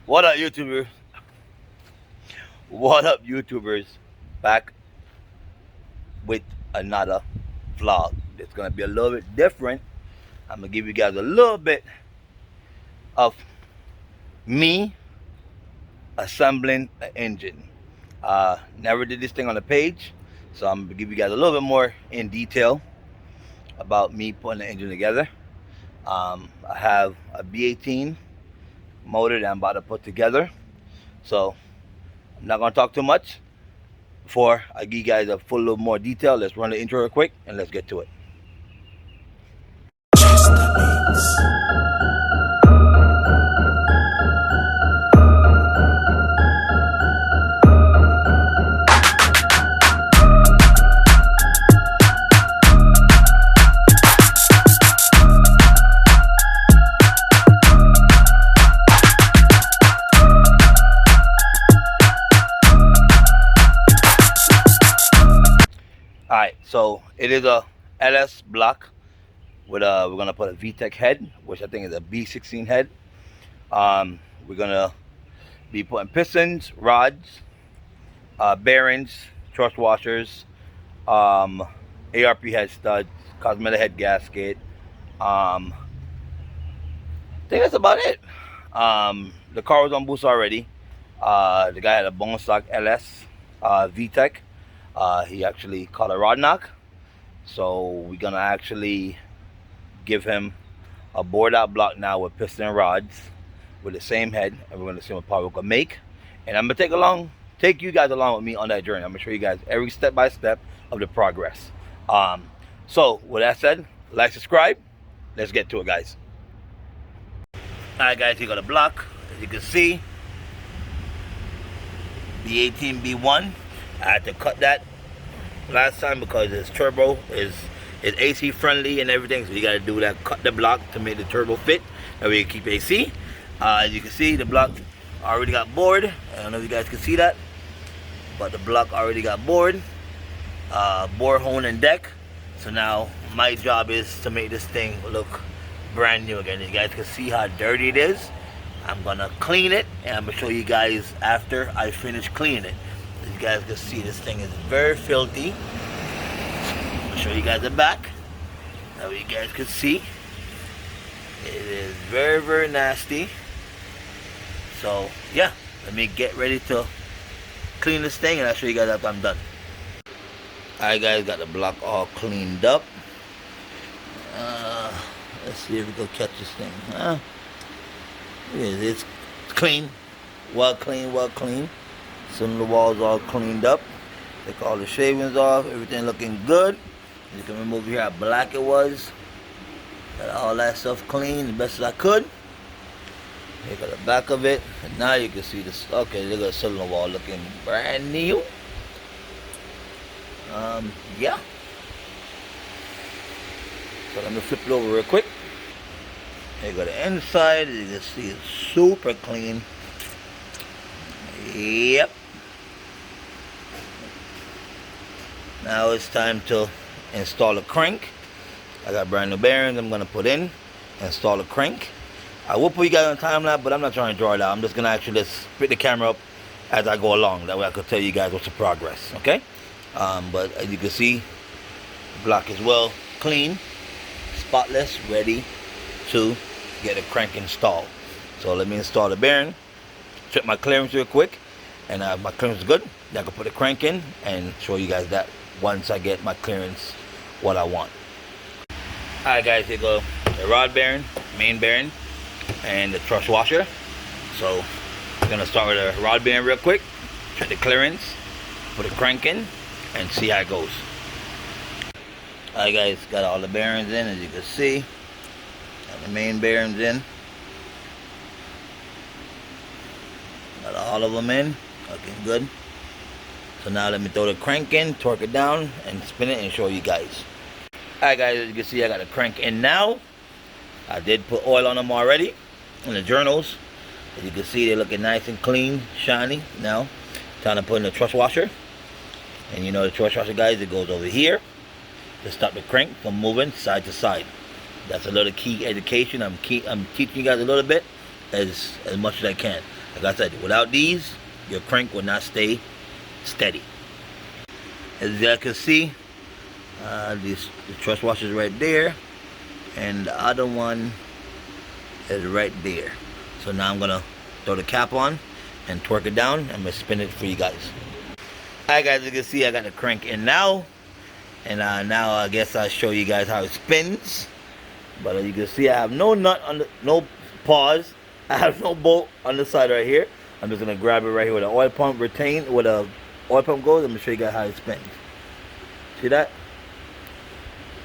What up, YouTubers? What up, YouTubers? Back with another vlog. It's gonna be a little bit different. I'm gonna give you guys a little bit of me assembling an engine. Never did this thing on the page, so I'm gonna give you guys a little bit more in detail about me putting the engine together. I have a B18 motor that I'm about to put together, so I'm not gonna talk too much. Before I give you guys a full little more detail, let's run the intro real quick and let's get to it. Alright, so it is a LS block with we're gonna put a VTEC head, which I think is a B16 head. We're gonna be putting pistons, rods, bearings, thrust washers, ARP head studs, cosmetic head gasket. I think that's about it. The car was on boost already. The guy had a bone stock LS VTEC. He actually caught a rod knock, so we're gonna actually give him a bored out block now with piston rods with the same head, and we're gonna see what power we can make. And I'm gonna take you guys along with me on that journey. I'm gonna show you guys every step by step of the progress. So with that said, like, subscribe. Let's get to it, guys. Alright, guys, here got a block. As you can see, b18b1. I had to cut that last time because its turbo is AC friendly and everything, so you got to do that, cut the block to make the turbo fit, that way you keep AC. As you can see, the block already got bored. I don't know if you guys can see that, but the block already got bored, bore hone and deck. So now my job is to make this thing look brand new again. You guys can see how dirty it is. I'm gonna clean it, and I'm gonna show you guys after I finish cleaning it. As you guys can see, this thing is very filthy. I'll show you guys the back. Now you guys can see, it is very, very nasty. So yeah, let me get ready to clean this thing, and I'll show you guys after I'm done. Alright, guys, got the block all cleaned up. Let's see if we can catch this thing. It's clean, well clean, well clean. Some of the walls all cleaned up. Take all the shavings off, everything looking good. You can remove here how black it was. Got all that stuff clean the best as I could. Here got the back of it, and now you can see this. Okay, look at the cylinder wall looking brand new. Yeah. So let me flip it over real quick. Here you go the inside. You can see it's super clean. Yep. Now it's time to install a crank. I got brand new bearings I'm gonna put in, install a crank. I will put you guys on time lapse, but I'm not trying to draw it out. I'm just gonna actually just pick the camera up as I go along. That way I can tell you guys what's the progress, okay? But as you can see, the block is well clean, spotless, ready to get a crank installed. So let me install the bearing, check my clearance real quick, and my clearance is good. Then I can put the crank in and show you guys that once I get my clearance what I want. Alright, guys, here go the rod bearing, main bearing, and the thrust washer. So we're gonna start with the rod bearing real quick, check the clearance, put the crank in, and see how it goes. Alright, guys, got all the bearings in, as you can see. Got the main bearings in. Got all of them in, looking good. So now let me throw the crank in, torque it down, and spin it and show you guys. Alright, guys, as you can see, I got the crank in now. I did put oil on them already in the journals. As you can see, they're looking nice and clean, shiny. Now, time to put in the thrust washer. And you know the thrust washer, guys, it goes over here to stop the crank from moving side to side. That's a little key education. I'm teaching you guys a little bit as much as I can. Like I said, without these, your crank will not stay steady. As you guys can see, the truss washer is right there, and the other one is right there. So now I'm gonna throw the cap on and torque it down. I'm gonna spin it for you guys. Alright guys, as you can see, I got the crank in now, and now I guess I'll show you guys how it spins. But as you can see, I have no nut on the, no pause. I have no bolt on the side right here. I'm just gonna grab it right here with an oil pump retained, with a oil pump goes. I'm gonna show you guys how it spins. See that?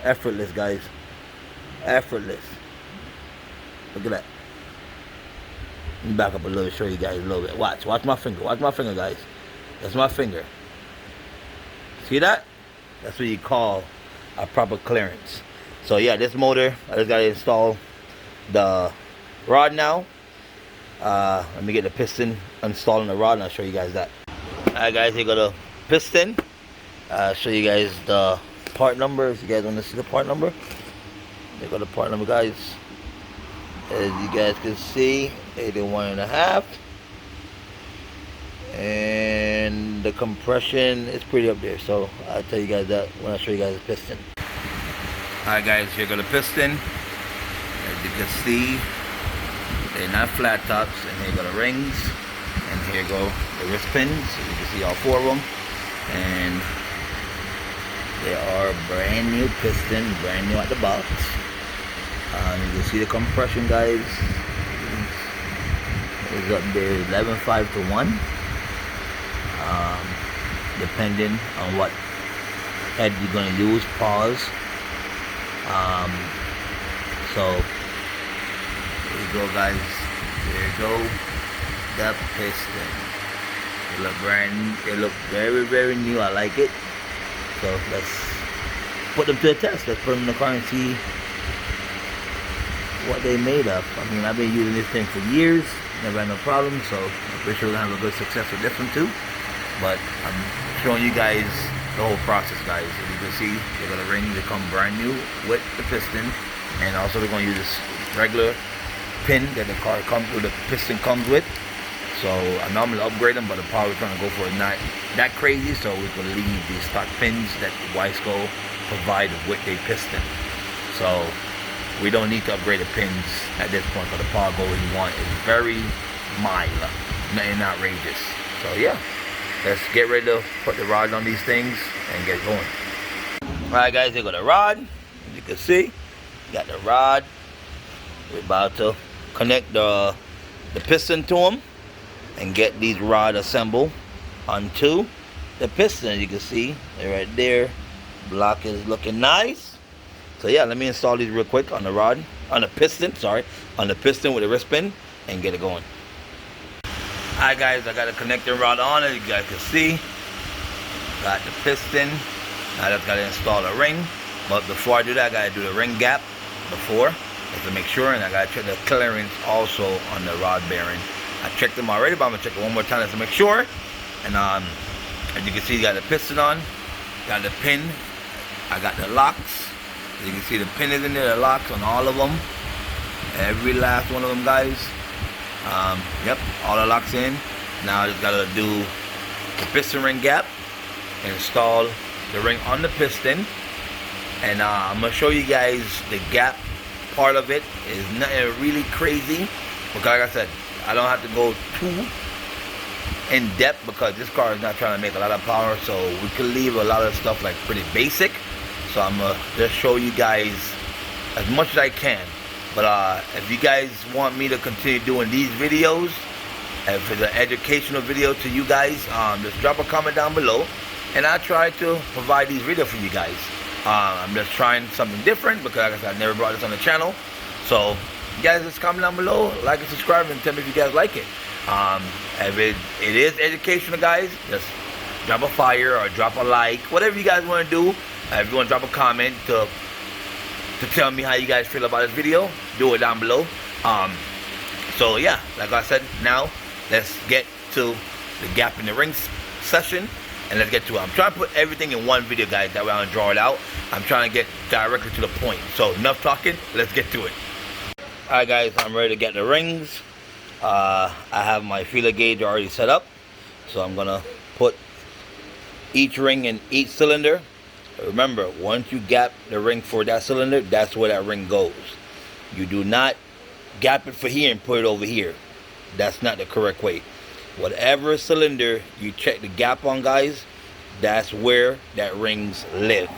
Effortless, guys. Effortless. Look at that. Let me back up a little, show you guys a little bit. Watch my finger. Watch my finger, guys. That's my finger. See that? That's what you call a proper clearance. So yeah, this motor, I just gotta install the rod now. Let me get the piston installed in the rod and I'll show you guys that. Alright guys, here go the piston. I'll show you guys the part number if you guys want to see the part number. There go the part number, guys. As you guys can see, 81.5. And the compression is pretty up there, so I'll tell you guys that when I show you guys the piston. Alright guys, here go the piston. As you can see, they're not flat tops, and here go the rings, and here go the wrist pins. You can see all four of them, and they are brand new piston, brand new at the box. You can see the compression, guys. It's up there, 11.5 to 1. Depending on what head you're gonna use, pause. So there you go, guys. There you go, the piston. They look brand. They look very, very new. I like it. So let's put them to the test. Let's put them in the car and see what they made of. I mean, I've been using this thing for years, never had no problem, so I'm pretty sure we're gonna have a good success with this one too. But I'm showing you guys the whole process, guys. As you can see, they're gonna ring, they come brand new with the piston, and also we're gonna use this regular pin that the car comes with, the piston comes with. So I normally upgrade them, but the power we're trying to go for is not that crazy, so we're gonna leave these stock pins that Wiseco provided with their piston. So we don't need to upgrade the pins at this point, because the power goal we want is very mild, nothing outrageous. So yeah, let's get ready to put the rod on these things and get going. Alright guys, here go the rod. As you can see, got the rod. We're about to connect the piston to them and get these rod assembled onto the piston. As you can see, they're right there. Block is looking nice. So yeah, let me install these real quick on the rod, on the piston, sorry, on the piston with the wrist pin, and get it going. Alright guys, I got a connecting rod on it. You guys can see, got the piston. Now I just got to install the ring, but before I do that, I got to do the ring gap before, just to make sure, and I got to check the clearance also on the rod bearing. I checked them already, but I'm gonna check it one more time just to make sure. And as you can see, you got the piston on, got the pin, I got the locks. As you can see, the pin is in there, the locks on all of them, every last one of them, guys. Yep, all the locks in. Now I just gotta do the piston ring gap, install the ring on the piston, and I'm gonna show you guys the gap part of it. Is nothing really crazy, because like I said, I don't have to go too in depth, because this car is not trying to make a lot of power, so we can leave a lot of stuff like pretty basic. So I'm gonna just show you guys as much as I can. But if you guys want me to continue doing these videos, if it's an educational video to you guys, just drop a comment down below, and I'll try to provide these videos for you guys. I'm just trying something different, because like I said, I never brought this on the channel. So you guys just comment down below, like and subscribe, and tell me if you guys like it. If it is educational, guys, just drop a fire or drop a like, whatever you guys want to do. If you want to drop a comment to tell me how you guys feel about this video, do it down below. So yeah, like I said, now let's get to the gap in the ring session, and let's get to it. I'm trying to put everything in one video, guys, that way I don't draw it out. I'm trying to get directly to the point. So enough talking, let's get to it. Alright guys, I'm ready to get the rings I have my feeler gauge already set up, so I'm gonna put each ring in each cylinder. Remember, once you gap the ring for that cylinder, that's where that ring goes. You do not gap it for here and put it over here. That's not the correct way. Whatever cylinder you check the gap on, guys, that's where that rings live.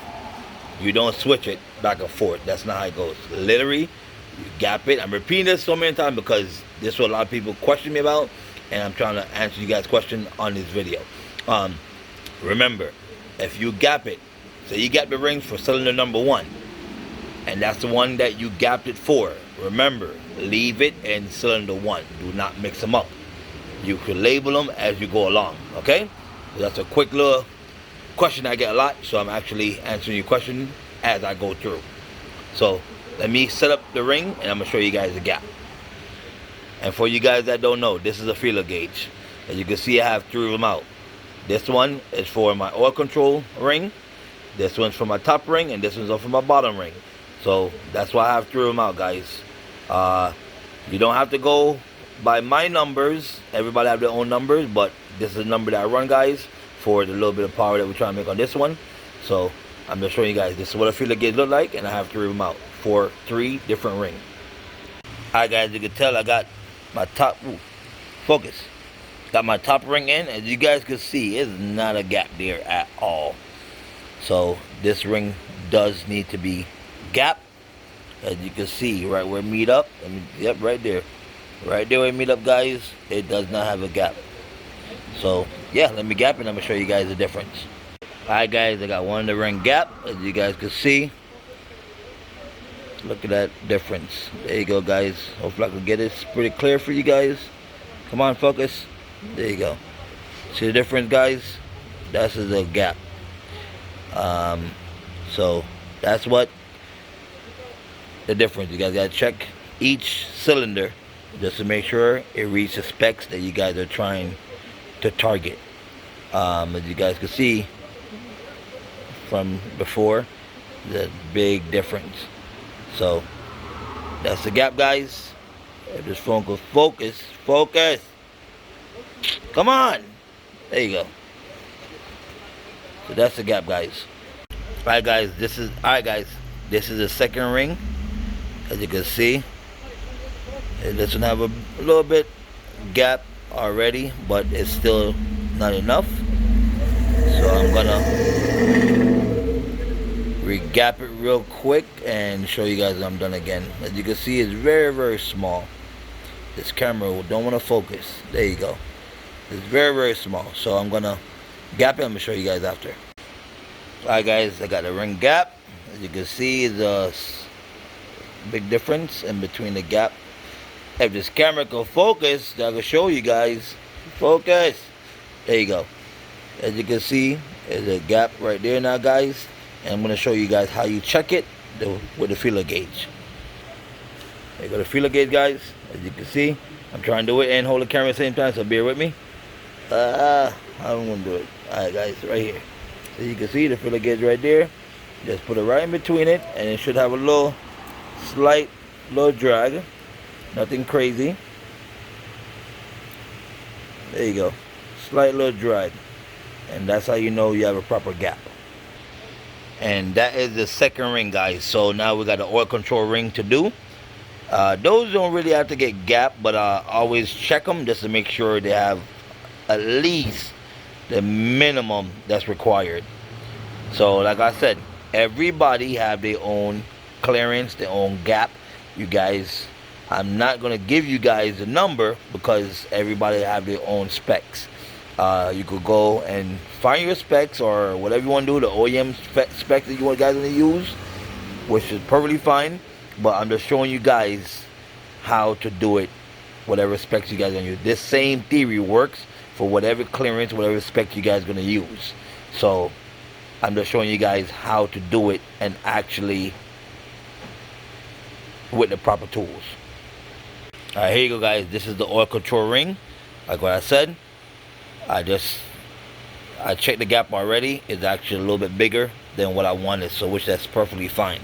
You don't switch it back and forth. That's not how it goes. Literally, you gap it. I'm repeating this so many times because this is what a lot of people question me about, and I'm trying to answer you guys' question on this video. Remember, if you gap it, so you gap the rings for cylinder number 1, and that's the one that you gapped it for. Remember, leave it in cylinder 1. Do not mix them up. You can label them as you go along, okay? So that's a quick little question I get a lot, so I'm actually answering your question as I go through. So let me set up the ring, and I'm gonna show you guys the gap. And for you guys that don't know, this is a feeler gauge. As you can see, I have 3 of them out. This one is for my oil control ring, this one's for my top ring, and this one's for my bottom ring. So that's why I have 3 of them out, guys. You don't have to go by my numbers. Everybody have their own numbers, but this is the number that I run, guys, for the little bit of power that we're trying to make on this one. So I'm just showing you guys, this is what a feeler gauge look like, and I have 3 of them out for 3 different rings. Alright guys, you can tell I got my top, focus. Got my top ring in. As you guys can see, it's not a gap there at all. So this ring does need to be gapped. As you can see, right where it meet up. Yep, right there. Right there where it meet up, guys, it does not have a gap. So yeah, let me gap it and I'm gonna show you guys the difference. Alright guys, I got one of the ring gap. As you guys can see, look at that difference. There you go, guys. Hopefully I can get it pretty clear for you guys. Come on, focus. There you go. See the difference, guys? That's the gap. So that's what the difference. You guys gotta check each cylinder just to make sure it reaches the specs that you guys are trying to target. As you guys can see from before, the big difference. So that's the gap, guys. Just focus. Come on. There you go. So that's the gap, guys. Alright guys, this is the second ring. As you can see, it doesn't have a little bit gap already, but it's still not enough. So I'm gonna re-gap it real quick and show you guys that I'm done again. As you can see, it's very, very small. This camera don't want to focus. There you go. It's very, very small. So I'm gonna gap it. I'm gonna show you guys after. Alright guys, I got the ring gap. As you can see, the big difference in between the gap. If this camera can focus, I can show you guys. Focus. There you go. As you can see, there's a gap right there now, guys. And I'm gonna show you guys how you check it with the feeler gauge. There you go, the feeler gauge, guys. As you can see, I'm trying to do it and hold the camera at the same time, so bear with me. I'm gonna do it. Alright guys, right here. So you can see the feeler gauge right there. Just put it right in between it, and it should have a slight drag. Nothing crazy. There you go. Slight little drag. And that's how you know you have a proper gap. And that is the second ring, guys. So now we got the oil control ring to do. Those don't really have to get gapped, but always check them just to make sure they have at least the minimum that's required. So like I said, everybody have their own clearance, their own gap. You guys, I'm not going to give you guys a number because everybody have their own specs. You could go and find your specs or whatever you want to do, the OEM specs that you guys want to use, which is perfectly fine. But I'm just showing you guys how to do it, whatever specs you guys are going to use. This same theory works for whatever clearance, whatever specs you guys are going to use. So I'm just showing you guys how to do it and actually with the proper tools. Alright, here you go, guys. This is the oil control ring. Like what I said, I checked the gap already. It's actually a little bit bigger than what I wanted, so which that's perfectly fine.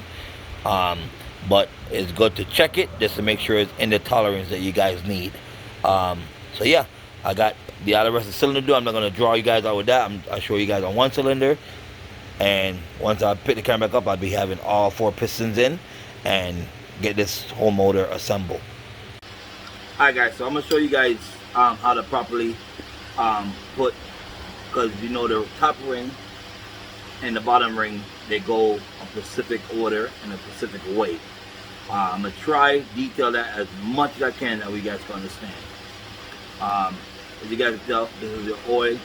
But it's good to check it just to make sure it's in the tolerance that you guys need. So yeah, I got the other rest of the cylinder door. I'm not gonna draw you guys out with that. I'll show you guys on one cylinder, and once I pick the camera back up, I'll be having all 4 pistons in and get this whole motor assembled. Alright guys, so I'm gonna show you guys how to properly put, because you know the top ring and the bottom ring, they go a specific order in a specific way. I'm gonna try detail that as much as I can that we guys can understand. As you guys can tell, this is the oil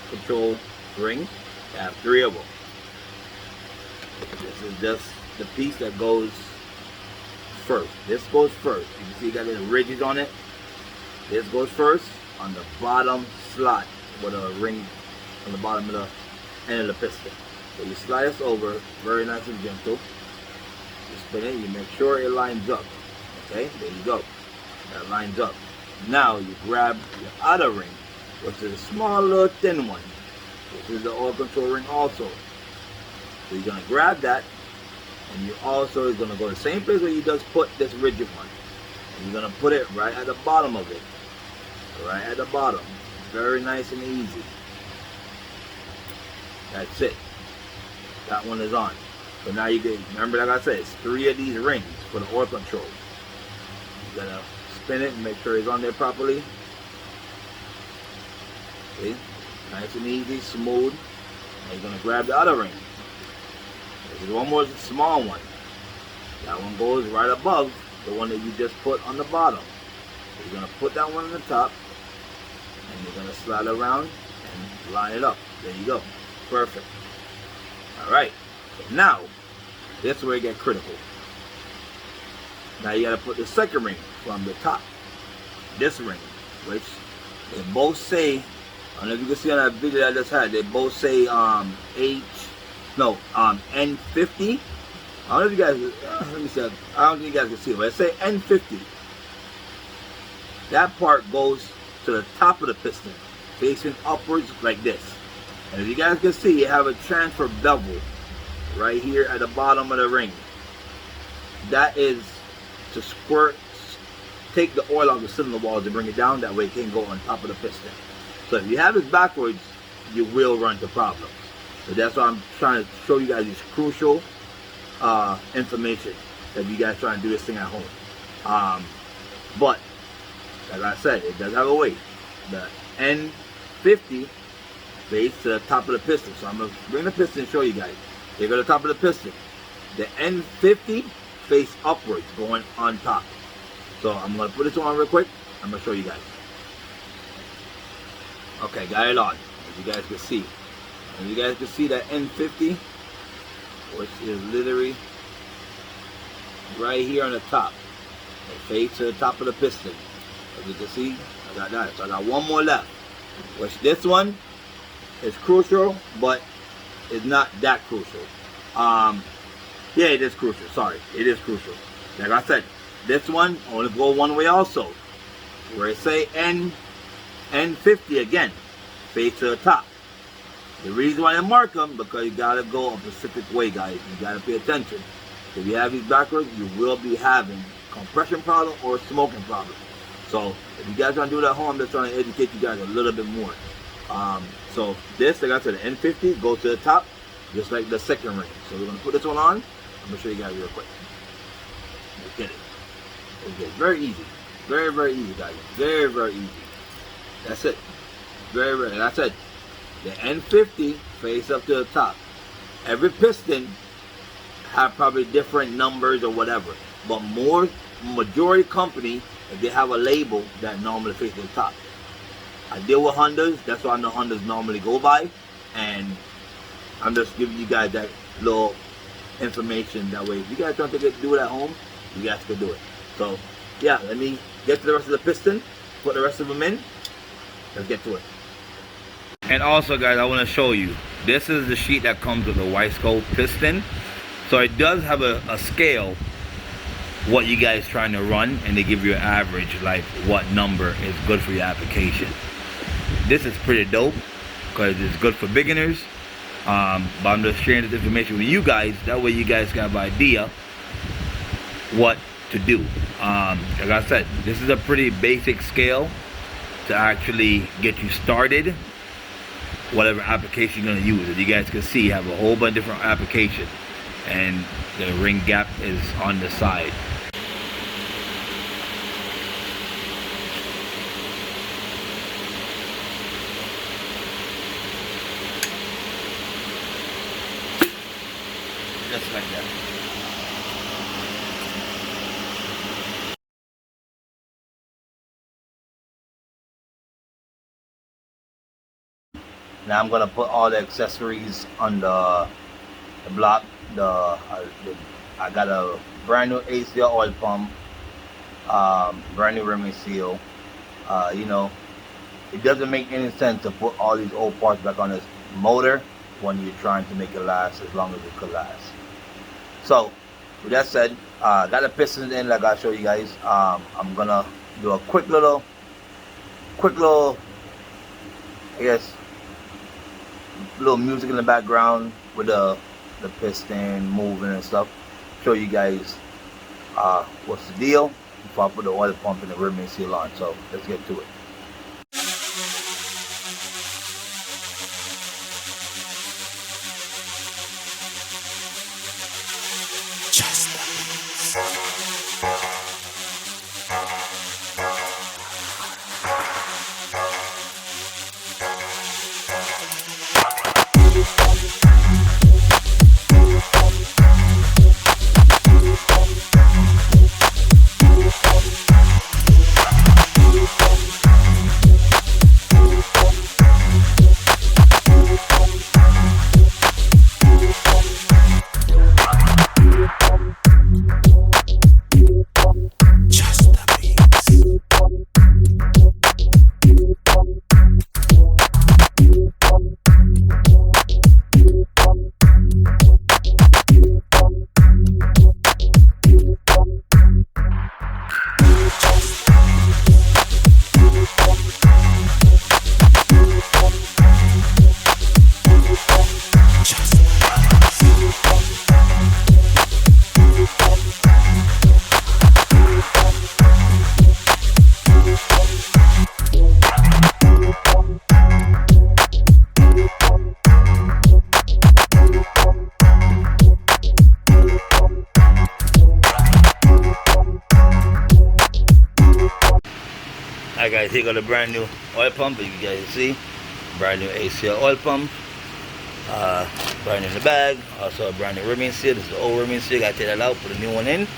control ring. I have 3 of them. This is just the piece that goes first. This goes first. You can see you got little ridges on it. This goes first on the bottom slot with a ring on the bottom of the end of the piston. So you slide this over, very nice and gentle. You spin it, you make sure it lines up. Okay, there you go. That lines up. Now you grab your outer ring, which is a small little thin one. This is the oil control ring also. So you're gonna grab that, and you also is gonna go to the same place where you just put this rigid one. And you're gonna put it right at the bottom of it. Right at the bottom. Very nice and easy. That's it. That one is on. So now you get, remember like I said, it's 3 of these rings for the oil control. You gotta spin it and make sure it's on there properly. See? Nice and easy, smooth. And you're gonna grab the other ring. There's one more small one. That one goes right above the one that you just put on the bottom. So you're gonna put that one on the top, and you're gonna slide around and line it up. There you go. Perfect. Alright. So now, this is where it gets critical. Now you gotta put the second ring from the top. This ring, which they both say, I don't know if you can see on that video that I just had, they both say N50. I don't know if you guys, let me see, I don't think you guys can see it, but it say N50. That part goes to the top of the piston, facing upwards like this. And if you guys can see, you have a transfer bevel right here at the bottom of the ring. That is to take the oil off the cylinder walls and bring it down. That way it can go on top of the piston. So if you have it backwards, you will run into problems. So that's why I'm trying to show you guys this crucial information that you guys try and do this thing at home. But as I said, it does have a weight. The N50 face to the top of the piston. So I'm going to bring the piston and show you guys. They go to the top of the piston. The N50 face upwards, going on top. So I'm going to put this on real quick. I'm going to show you guys. Okay, got it on. As you guys can see. And you guys can see that N50, which is literally right here on the top. It face to the top of the piston. As you can see, I got that. So I got one more left. Which this one is crucial, but it's not that crucial. Yeah, it is crucial. Sorry, it is crucial. Like I said, this one only go one way also. Where it say N50 again, face to the top. The reason why I mark them, because you gotta go a specific way, guys. You gotta pay attention. If you have these backwards, you will be having compression problem or smoking problem. So if you guys trying to do it at home, I'm just trying to educate you guys a little bit more. So this, like I said, the N50 goes to the top, just like the second ring. So we're gonna put this one on. I'm gonna show you guys real quick. Let's get it. Okay, very easy. Very, very easy, guys. Very, very easy. That's it. Very, very, like I said, the N50 face up to the top. Every piston have probably different numbers or whatever, but majority company, if they have a label that normally face to the top. I deal with Hondas, that's what I know Hondas normally go by, and I'm just giving you guys that little information. That way, if you guys don't think to do it at home, you guys can do it. So, yeah, let me get to the rest of the piston, put the rest of them in. Let's get to it. And also, guys, I want to show you, this is the sheet that comes with the Wiseco piston. So it does have a scale, what you guys trying to run, and they give you an average, like what number is good for your application. This is pretty dope because it's good for beginners. But I'm just sharing this information with you guys. That way you guys can have an idea what to do. Like I said, this is a pretty basic scale to actually get you started, whatever application you're going to use. As you guys can see, you have a whole bunch of different applications, and the ring gap is on the side. Just like that. Now I'm gonna put all the accessories on the block. I got a brand new ACL oil pump, brand new rim and seal. You know, it doesn't make any sense to put all these old parts back on this motor when you're trying to make it last as long as it could last. So with that said, got the pistons in like I showed you guys. I'm gonna do a quick little, I guess, little music in the background with the piston moving and stuff. Show you guys what's the deal before I put the oil pump and the rim and seal on. So let's get to it. Alright guys, here got a brand new oil pump, as you guys see. Brand new ACL oil pump. Brand new in the bag. Also a brand new rim and seal. This is the old rim and seal. Gotta take that out, put a new one in,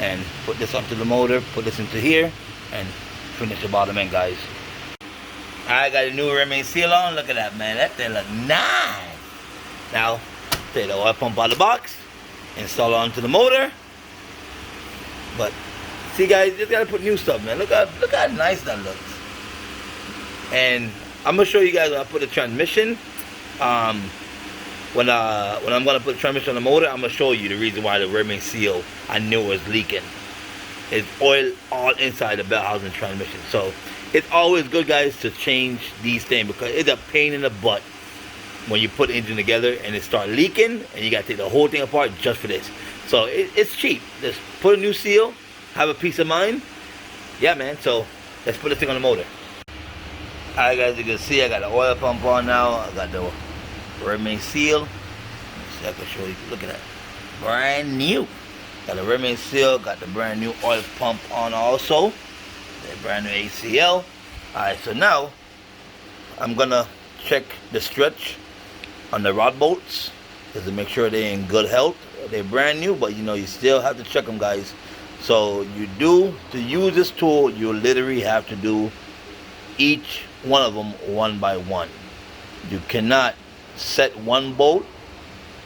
and put this onto the motor, put this into here, and finish the bottom end, guys. I got a new rim and seal on. Look at that, man. That thing look nice. Now, take the oil pump out of the box, install it onto the motor. But see guys, you just gotta put new stuff, man. Look how nice that looks. And I'm gonna show you guys when I put the transmission. When I'm gonna put the transmission on the motor, I'm gonna show you the reason why the rim and seal I knew was leaking. It's oil all inside the belt housing transmission. So it's always good, guys, to change these things because it's a pain in the butt when you put the engine together and it start leaking and you gotta take the whole thing apart just for this. So it's cheap. Just put a new seal, have a peace of mind. Yeah, man. So let's put this thing on the motor. Alright guys, you can see I got the oil pump on now. I got the rim and seal. Let's see, I can show you. Look at that. Brand new. Got the rim and seal. Got the brand new oil pump on also. The brand new ACL. Alright, so now I'm gonna check the stretch on the rod bolts just to make sure they're in good health. They're brand new, but you know, you still have to check them, guys. So to use this tool, you literally have to do each one of them one by one. You cannot set one bolt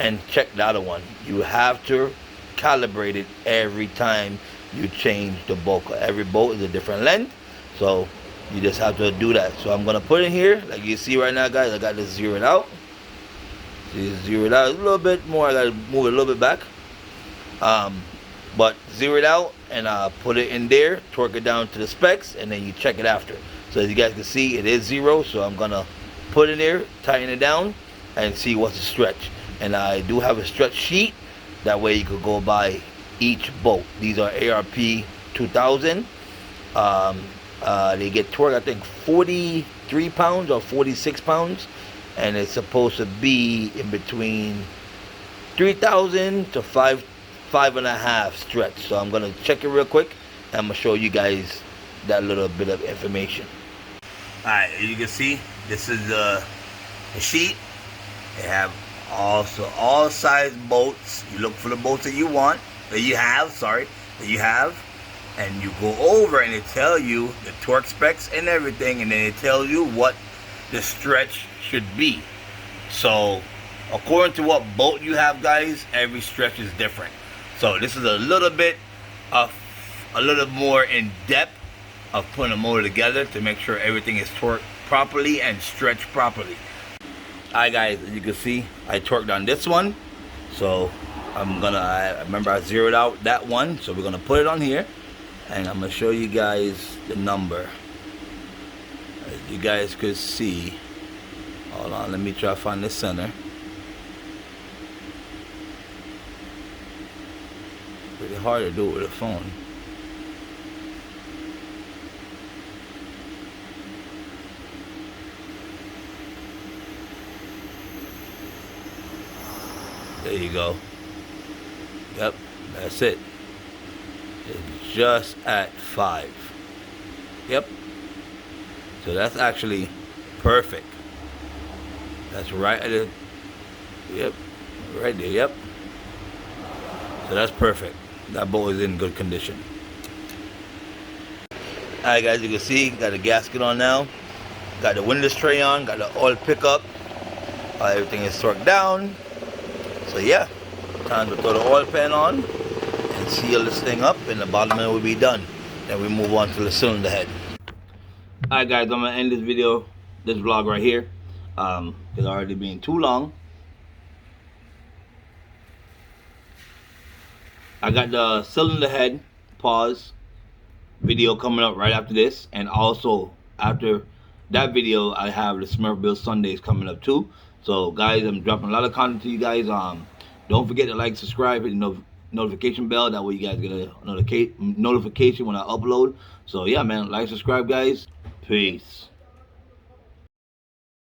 and check the other one. You have to calibrate it every time you change the bolt. Every bolt is a different length, so you just have to do that. So I'm gonna put it here, like you see right now, guys. I got this zeroed out. See, zeroed out a little bit more. I gotta move it a little bit back. But zero it out and put it in there, torque it down to the specs, and then you check it after. So as you guys can see, it is zero. So I'm gonna put it in there, tighten it down, and see what's the stretch. And I do have a stretch sheet. That way you could go by each bolt. These are ARP 2000. They get torque, I think 43 pounds or 46 pounds, and it's supposed to be in between 3,000 to 5.5 stretch. So I'm gonna check it real quick, and I'm gonna show you guys that little bit of information. Alright, as you can see, this is the sheet. They have also all size bolts. You look for the bolts that you want, that you have, and you go over and it tell you the torque specs and everything, and then it tells you what the stretch should be. So according to what bolt you have, guys, every stretch is different. So this is a little bit of a little more in depth of putting a motor together to make sure everything is torqued properly and stretched properly. Alright guys, as you can see, I torqued on this one. So I remember I zeroed out that one, so we're gonna put it on here, and I'm gonna show you guys the number. As you guys could see, hold on, let me try to find the center. Pretty hard to do it with a phone. There you go. Yep, that's it. It's just at 5. Yep. So that's actually perfect. That's right at it. Yep. Right there, yep. So that's perfect. That bolt is in good condition. Alright guys, you can see, got the gasket on now. Got the windows tray on, got the oil pickup. Everything is torqued down. So yeah, time to throw the oil pan on and seal this thing up, and the bottom end will be done. Then we move on to the cylinder head. Alright guys, I'm gonna end this video, this vlog right here. It's already been too long. I got the cylinder head pause video coming up right after this, and also after that video I have the Smurfville Sundays coming up too. So guys, I'm dropping a lot of content to you guys. Don't forget to like, subscribe, hit the notification bell. That way you guys get a notification when I upload. So yeah, man, like, subscribe, guys. Peace.